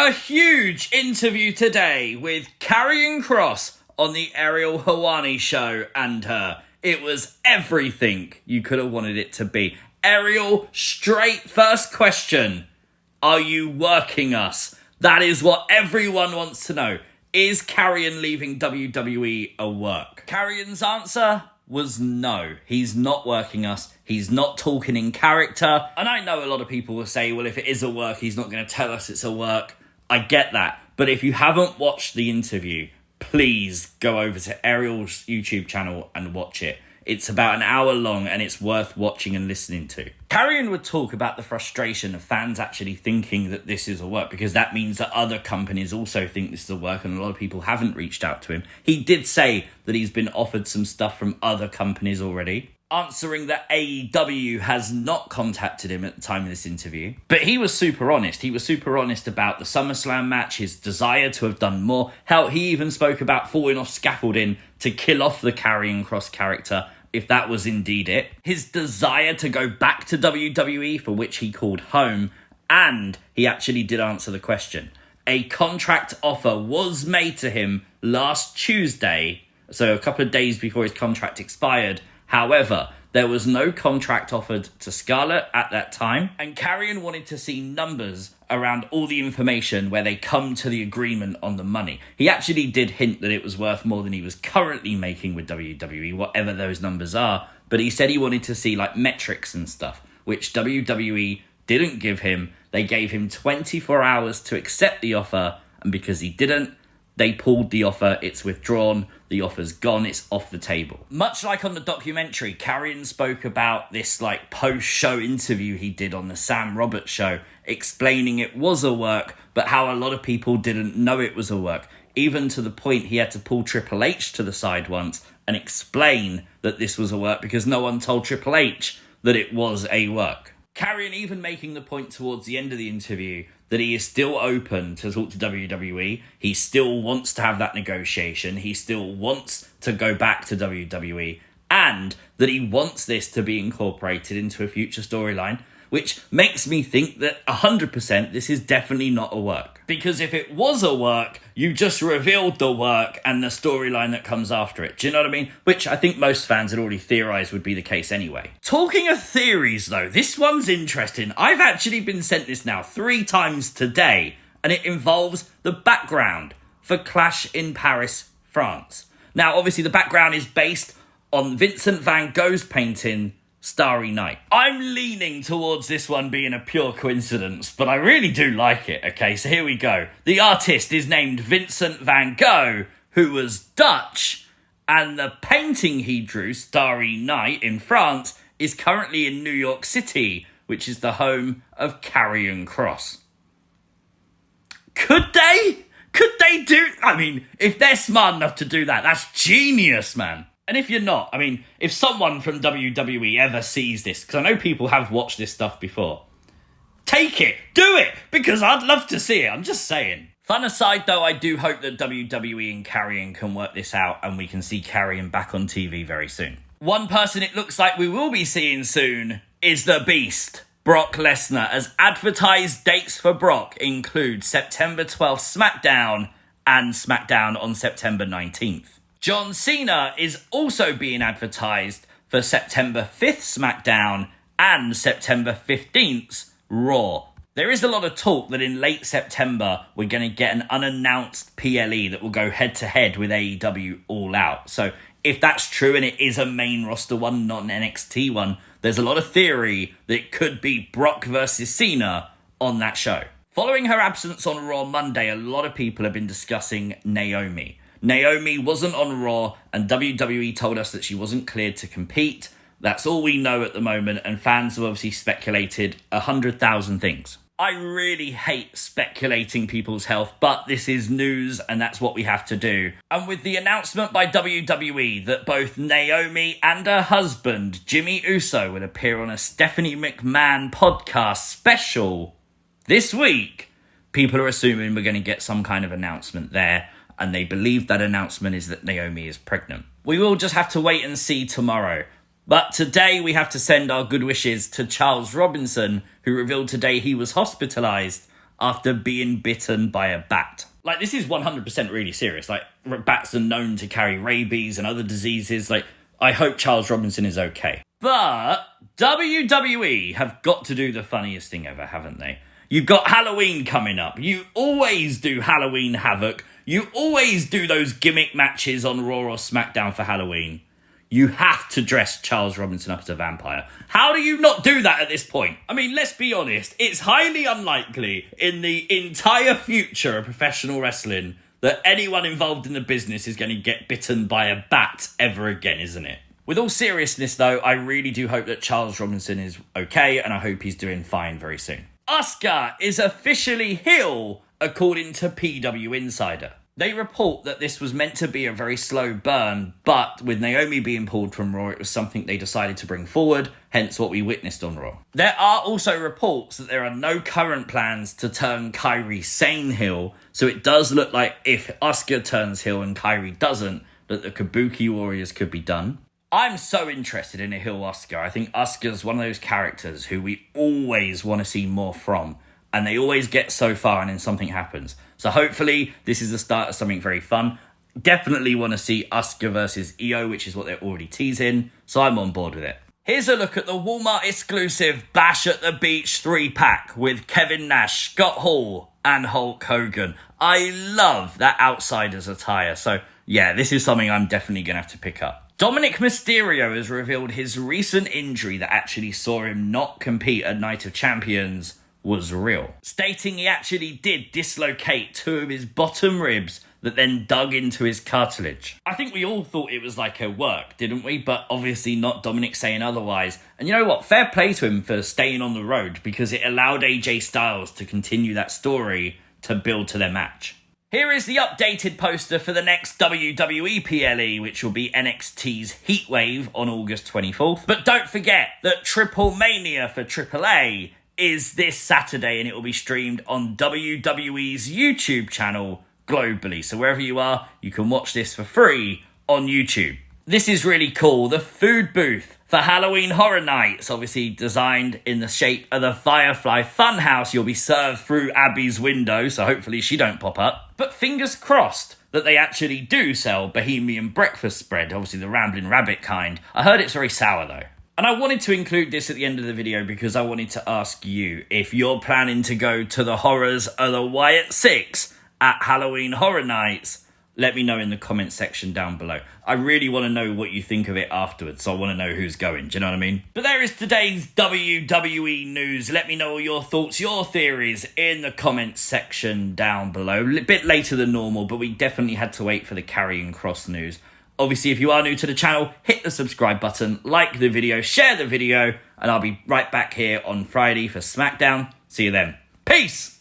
A huge interview today with Karrion Kross on the Ariel Helwani show and her. It was everything you could have wanted it to be. Ariel, straight first question. Are you working us? That is what everyone wants to know. Is Karrion leaving WWE a work? Karrion's answer was no. He's not working us. He's not talking in character. And I know a lot of people will say, well, if it is a work, he's not going to tell us it's a work. I get that. But if you haven't watched the interview, please go over to Ariel's YouTube channel and watch it. It's about an hour long and it's worth watching and listening to. Karrion would talk about the frustration of fans actually thinking that this is a work, because that means that other companies also think this is a work and a lot of people haven't reached out to him. He did say that he's been offered some stuff from other companies already, answering that AEW has not contacted him at the time of this interview. But he was super honest. He was super honest about the SummerSlam match, his desire to have done more. Hell, he even spoke about falling off scaffolding to kill off the Karrion Kross character, if that was indeed it. His desire to go back to WWE, for which he called home, and he actually did answer the question. A contract offer was made to him last Tuesday, so a couple of days before his contract expired. However, there was no contract offered to Scarlett at that time, and Karrion wanted to see numbers around all the information where they come to the agreement on the money. He actually did hint that it was worth more than he was currently making with WWE, whatever those numbers are, but he said he wanted to see like metrics and stuff, which WWE didn't give him. They gave him 24 hours to accept the offer, and because he didn't, they pulled the offer, it's withdrawn, the offer's gone, it's off the table. Much like on the documentary, Karrion spoke about this like post-show interview he did on the Sam Roberts show, explaining it was a work, but how a lot of people didn't know it was a work, even to the point he had to pull Triple H to the side once and explain that this was a work because no one told Triple H that it was a work. Karrion even making the point towards the end of the interview that he is still open to talk to WWE. He still wants to have that negotiation. He still wants to go back to WWE, and that he wants this to be incorporated into a future storyline, which makes me think that 100% this is definitely not a work. Because if it was a work, you just revealed the work and the storyline that comes after it. Do you know what I mean? Which I think most fans had already theorised would be the case anyway. Talking of theories though, this one's interesting. I've actually been sent this now 3 times today, and it involves the background for Clash in Paris, France. Now obviously the background is based on Vincent van Gogh's painting Starry Night. I'm leaning towards this one being a pure coincidence, but I really do like it. Okay, so here we go. The artist is named Vincent van Gogh, who was Dutch, and the painting he drew, Starry Night, in France, is currently in New York City, which is the home of Karrion Kross. Could they? Could they do... I mean, if they're smart enough to do that, that's genius, man. And if you're not, I mean, if someone from WWE ever sees this, because I know people have watched this stuff before, take it, do it, because I'd love to see it, I'm just saying. Fun aside though, I do hope that WWE and Karrion can work this out and we can see Karrion back on TV very soon. One person it looks like we will be seeing soon is the Beast, Brock Lesnar, as advertised dates for Brock include September 12th SmackDown and SmackDown on September 19th. John Cena is also being advertised for September 5th SmackDown and September 15th Raw. There is a lot of talk that in late September we're going to get an unannounced PLE that will go head-to-head with AEW All Out. So if that's true and it is a main roster one, not an NXT one, there's a lot of theory that it could be Brock versus Cena on that show. Following her absence on Raw Monday, a lot of people have been discussing Naomi. Naomi wasn't on Raw, and WWE told us that she wasn't cleared to compete. That's all we know at the moment, and fans have obviously speculated 100,000 things. I really hate speculating people's health, but this is news, and that's what we have to do. And with the announcement by WWE that both Naomi and her husband, Jimmy Uso, will appear on a Stephanie McMahon podcast special this week, people are assuming we're going to get some kind of announcement there. And they believe that announcement is that Naomi is pregnant. We will just have to wait and see tomorrow. But today we have to send our good wishes to Charles Robinson, who revealed today he was hospitalised after being bitten by a bat. Like, this is 100% really serious. Like, bats are known to carry rabies and other diseases. Like, I hope Charles Robinson is okay. But WWE have got to do the funniest thing ever, haven't they? You've got Halloween coming up. You always do Halloween Havoc. You always do those gimmick matches on Raw or SmackDown for Halloween. You have to dress Charles Robinson up as a vampire. How do you not do that at this point? I mean, let's be honest. It's highly unlikely in the entire future of professional wrestling that anyone involved in the business is going to get bitten by a bat ever again, isn't it? With all seriousness, though, I really do hope that Charles Robinson is okay, and I hope he's doing fine very soon. Asuka is officially heel, according to PW Insider. They report that this was meant to be a very slow burn, but with Naomi being pulled from Raw, it was something they decided to bring forward, hence what we witnessed on Raw. There are also reports that there are no current plans to turn Kairi Sane heel, so it does look like if Asuka turns heel and Kairi doesn't, that the Kabuki Warriors could be done. I'm so interested in a heel Asuka. I think Asuka's one of those characters who we always want to see more from, and they always get so far and then something happens. So hopefully this is the start of something very fun. Definitely want to see Asuka versus Io, which is what they're already teasing, so I'm on board with it. Here's a look at the Walmart exclusive Bash at the Beach 3-pack with Kevin Nash, Scott Hall, and Hulk Hogan. I love that Outsiders attire, so yeah, this is something I'm definitely going to have to pick up. Dominic Mysterio has revealed his recent injury that actually saw him not compete at Night of Champions was real, stating he actually did dislocate 2 of his bottom ribs that then dug into his cartilage. I think we all thought it was like a work, didn't we? But obviously not Dominic saying otherwise. And you know what? Fair play to him for staying on the road, because it allowed AJ Styles to continue that story to build to their match. Here is the updated poster for the next WWE PLE, which will be NXT's Heatwave on August 24th. But don't forget that Triple Mania for AAA is this Saturday, and it will be streamed on WWE's YouTube channel globally. So wherever you are, you can watch this for free on YouTube. This is really cool. The food booth for Halloween Horror Nights, obviously designed in the shape of the Firefly Funhouse. You'll be served through Abby's window, so hopefully she don't pop up. But fingers crossed that they actually do sell Bohemian breakfast spread, obviously the Rambling Rabbit kind. I heard it's very sour though. And I wanted to include this at the end of the video because I wanted to ask you if you're planning to go to the horrors of the Wyatt Sicks at Halloween Horror Nights. Let me know in the comment section down below. I really want to know what you think of it afterwards, so I want to know who's going, do you know what I mean? But there is today's WWE news. Let me know all your thoughts, your theories in the comments section down below. A bit later than normal, but we definitely had to wait for the Karrion Kross news. Obviously, if you are new to the channel, hit the subscribe button, like the video, share the video, and I'll be right back here on Friday for SmackDown. See you then. Peace!